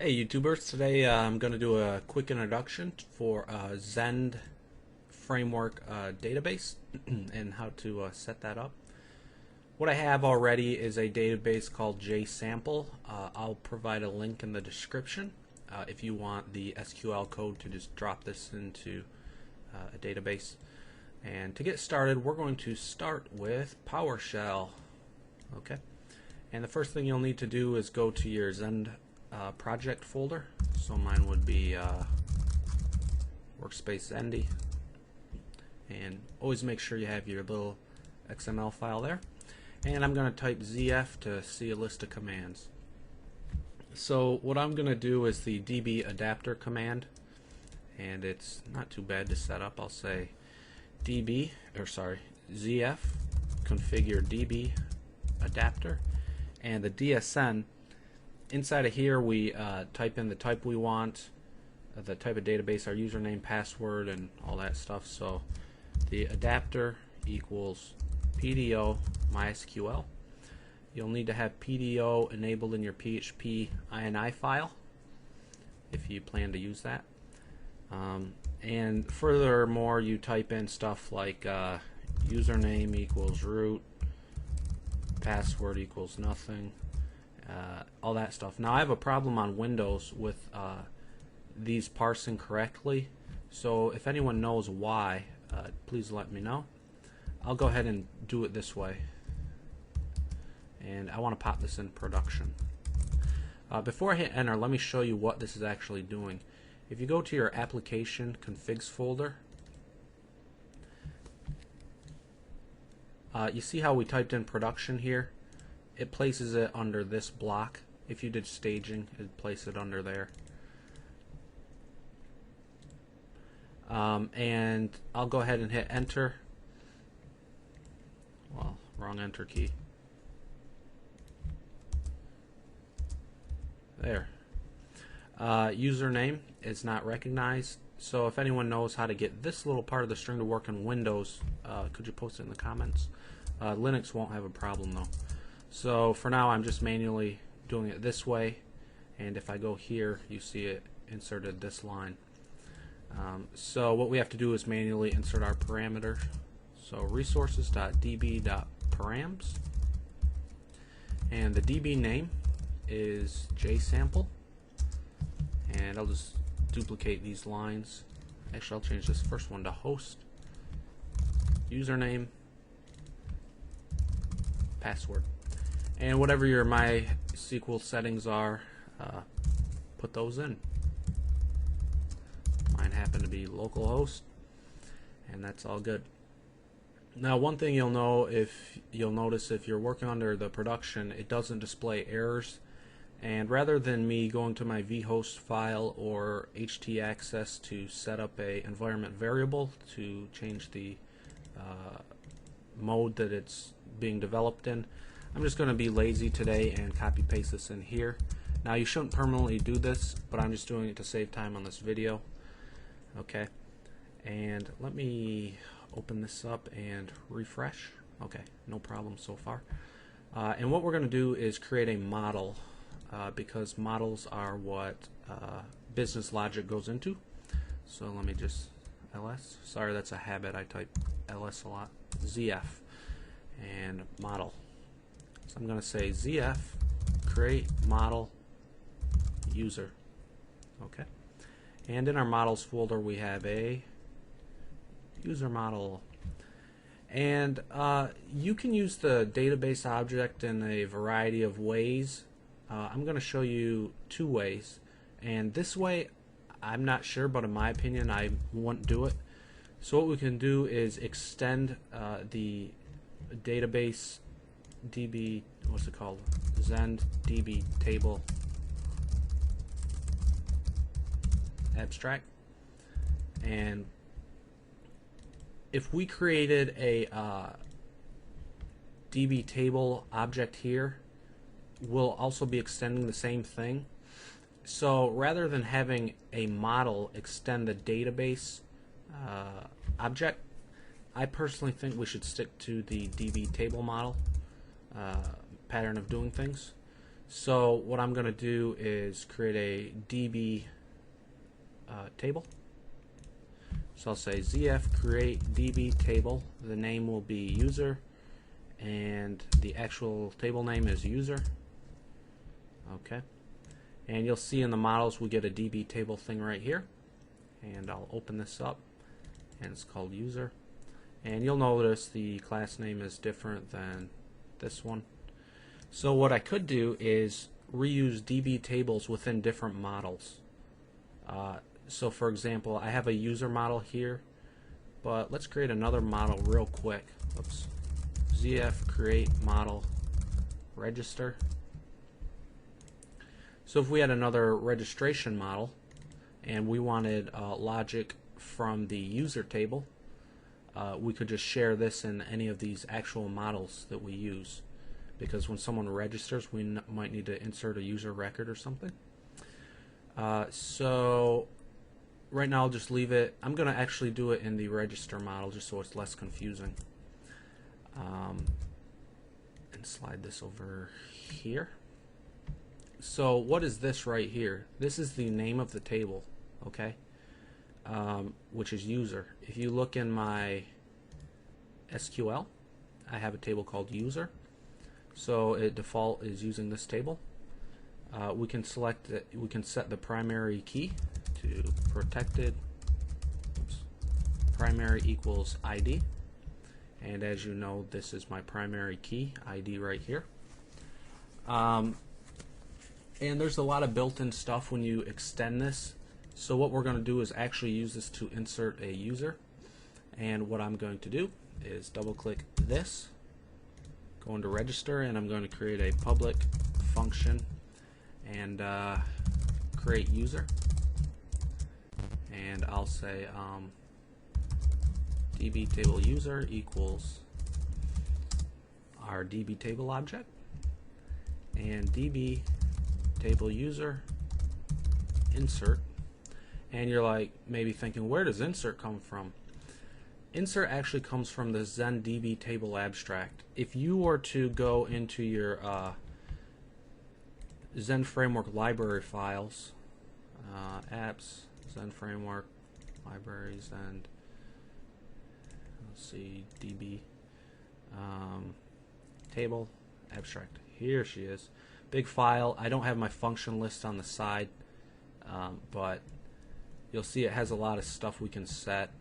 Hey YouTubers, today I'm going to do a quick introduction for Zend framework database and how to set that up. What I have already is a database called JSample. I'll provide a link in the description if you want the SQL code to just drop this into a database. And to get started, we're going to start with PowerShell. Okay, and the first thing you'll need to do is go to your Zend project folder. So mine would be workspace Zendy, and always make sure you have your little XML file there. And I'm going to type ZF to see a list of commands. So what I'm going to do is the db adapter command, and it's not too bad to set up. I'll say ZF configure db adapter, and the DSN. Inside of here we type in the type we want, the type of database, our username, password, and all that stuff. So the adapter equals PDO MySQL. You'll need to have PDO enabled in your PHP INI file if you plan to use that. And furthermore, you type in stuff like username equals root, password equals nothing, all that stuff. Now I have a problem on Windows with these parsing correctly, so if anyone knows why, please let me know. I'll go ahead and do it this way, and I want to pop this in production. Before I hit enter, let me show you what this is actually doing. If you go to your application configs folder, you see how we typed in production here? It places it under this block. If you did staging, it'd place it under there. And I'll go ahead and hit enter. Well, wrong enter key. There. Username is not recognized. So if anyone knows how to get this little part of the string to work in Windows, could you post it in the comments? Linux won't have a problem though. So for now I'm just manually doing it this way, and if I go here you see it inserted this line. So what we have to do is manually insert our parameter. So resources.db.params, and the DB name is JSample, and I'll just duplicate these lines. Actually, I'll change this first one to host, username, password, and whatever your MySQL settings are, put those in. Mine happen to be localhost, and that's all good. Now, one thing you'll notice if you're working under the production, it doesn't display errors. And rather than me going to my vhost file or htaccess to set up a environment variable to change the mode that it's being developed in, I'm just going to be lazy today and copy paste this in here. Now you shouldn't permanently do this, but I'm just doing it to save time on this video. Okay, and let me open this up and refresh. Okay, no problem so far. And what we're going to do is create a model, because models are what business logic goes into. So let me just ls, sorry that's a habit, I type ls a lot, ZF and model. So I'm going to say ZF create model user. Okay, and in our models folder we have a user model, and you can use the database object in a variety of ways. I'm going to show you two ways, and this way I'm not sure, but in my opinion I won't do it. So what we can do is extend the database DB, what's it called, Zend DB table abstract, and if we created a DB table object here, we'll also be extending the same thing. So rather than having a model extend the database object, I personally think we should stick to the DB table model pattern of doing things. So what I'm going to do is create a DB table. So I'll say ZF create DB table. The name will be user, and the actual table name is user. Okay. And you'll see in the models we get a DB table thing right here. And I'll open this up, and it's called user. And you'll notice the class name is different than this one. So what I could do is reuse DB tables within different models. So for example, I have a user model here, but let's create another model real quick. Oops. ZF create model register. So if we had another registration model and we wanted logic from the user table, we could just share this in any of these actual models that we use, because when someone registers we might need to insert a user record or something. So right now I'll just leave it. I'm going to actually do it in the register model just so it's less confusing. And slide this over here. So what is this right here? This is the name of the table, okay? Which is user. If you look in my SQL, I have a table called user. So it default is using this table. We can select it, we can set the primary key to protected. Oops, primary equals ID, and as you know, this is my primary key ID right here. And there's a lot of built-in stuff when you extend this. So what we're going to do is actually use this to insert a user, and what I'm going to do is double click this, go into register, and I'm going to create a public function and create user, and I'll say DB table user equals our DB table object, and DB table user insert. And you're like maybe thinking, where does insert come from? Insert actually comes from the Zend DB table abstract. If you were to go into your Zend framework library files, apps, Zend framework, libraries, and let's see, DB table abstract. Here she is. Big file. I don't have my function list on the side, but you'll see it has a lot of stuff we can set.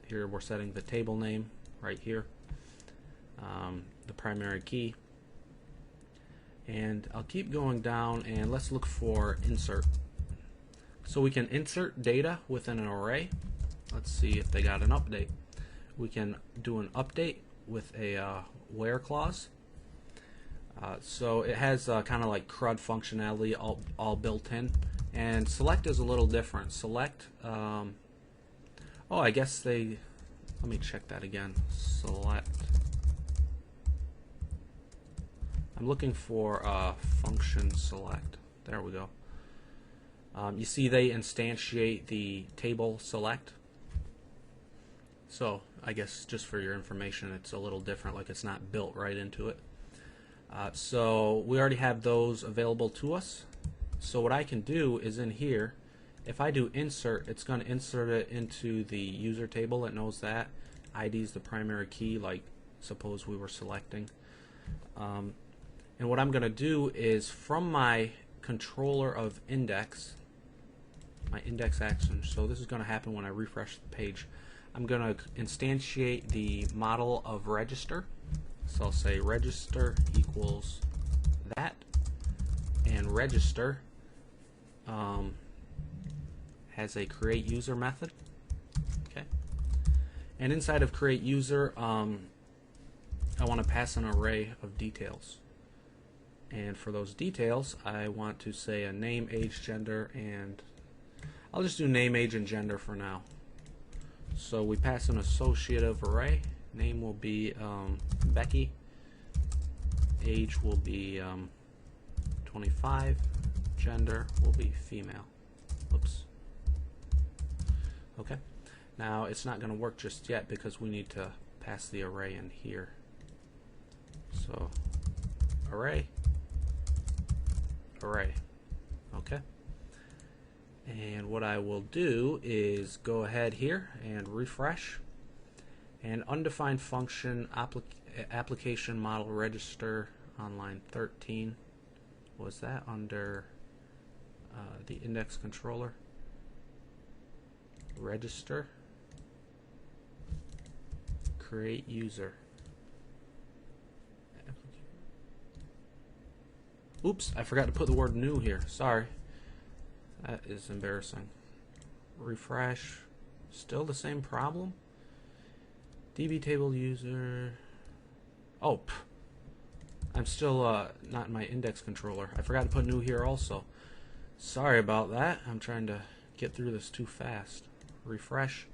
Here we're setting the table name right here, the primary key, and I'll keep going down, and let's look for insert. So we can insert data within an array. Let's see if they got an update. We can do an update with a where clause. So it has kind of like CRUD functionality all built in. And select is a little different. Select, oh, I guess they, let me check that again. Select. I'm looking for function select. There we go. You see they instantiate the table select. So I guess just for your information, it's a little different, like it's not built right into it. So we already have those available to us. So what I can do is in here, if I do insert, it's going to insert it into the user table. It knows that ID is the primary key, like suppose we were selecting. And what I'm going to do is from my controller of index, my index action, so this is going to happen when I refresh the page, I'm going to instantiate the model of register. So I'll say register equals that, and register has a create user method. Okay, and inside of create user, I want to pass an array of details, and for those details I want to say a name, age, gender, and I'll just do name, age, and gender for now. So we pass an associative array. Name will be Becky, age will be 25, gender will be female. Oops. Okay, now it's not going to work just yet because we need to pass the array in here. So array, array. Okay. And what I will do is go ahead here and refresh, and undefined function application model register on line 13. Was that under the index controller? Register, create user. Oops, I forgot to put the word new here. Sorry. That is embarrassing. Refresh. Still the same problem? DB table user. Oh, I'm still not in my index controller. I forgot to put new here also. Sorry about that. I'm trying to get through this too fast. Refresh.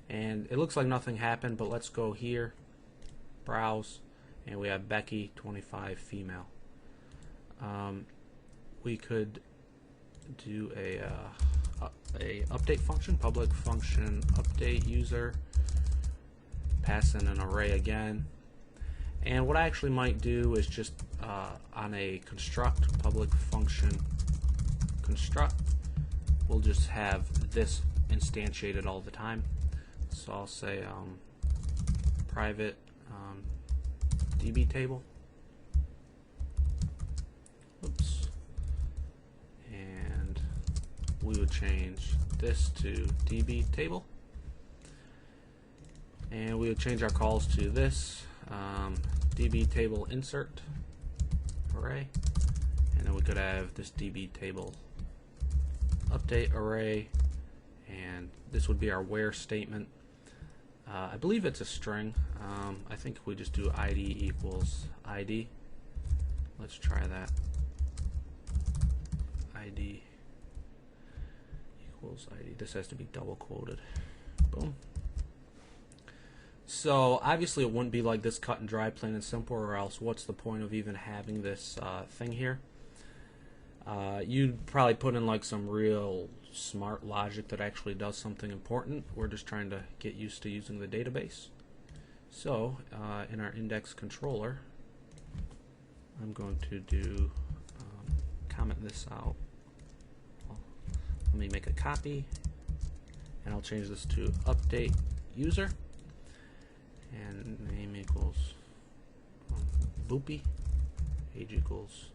And it looks like nothing happened, but let's go here. Browse. And we have Becky, 25, female. We could do a update function, public function update user, pass in an array again. And what I actually might do is just on a construct, public function construct, we'll just have this instantiated all the time. So I'll say private DB table. Oops. And we would change this to DB table. And we would change our calls to this DB table insert array. And then we could have this DB table update array. And this would be our where statement. I believe it's a string. I think we just do ID equals ID. Let's try that. ID equals ID. This has to be double quoted. Boom. So obviously it wouldn't be like this cut and dry, plain and simple, or else what's the point of even having this thing here? You'd probably put in like some real smart logic that actually does something important. We're just trying to get used to using the database. So in our index controller, I'm going to do comment this out. Let me make a copy, and I'll change this to update user, and name equals Boopy, age equals,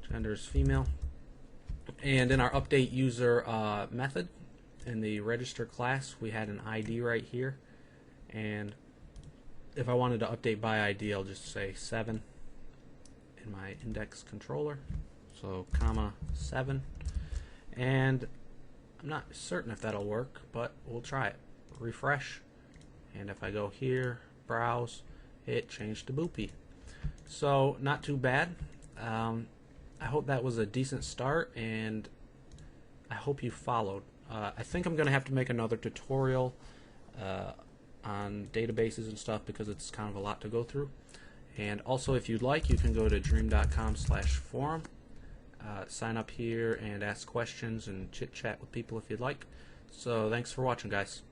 gender is female. And in our update user method, in the register class, we had an ID right here, and if I wanted to update by ID, I'll just say 7 in my index controller, so comma 7. And I'm not certain if that'll work, but we'll try it. Refresh, and if I go here, browse, it changed to Boopy. So not too bad. I hope that was a decent start, and I hope you followed. I think I'm going to have to make another tutorial on databases and stuff because it's kind of a lot to go through. And also, if you'd like, you can go to dream.com/forum. Sign up here and ask questions and chit chat with people if you'd like. So thanks for watching, guys.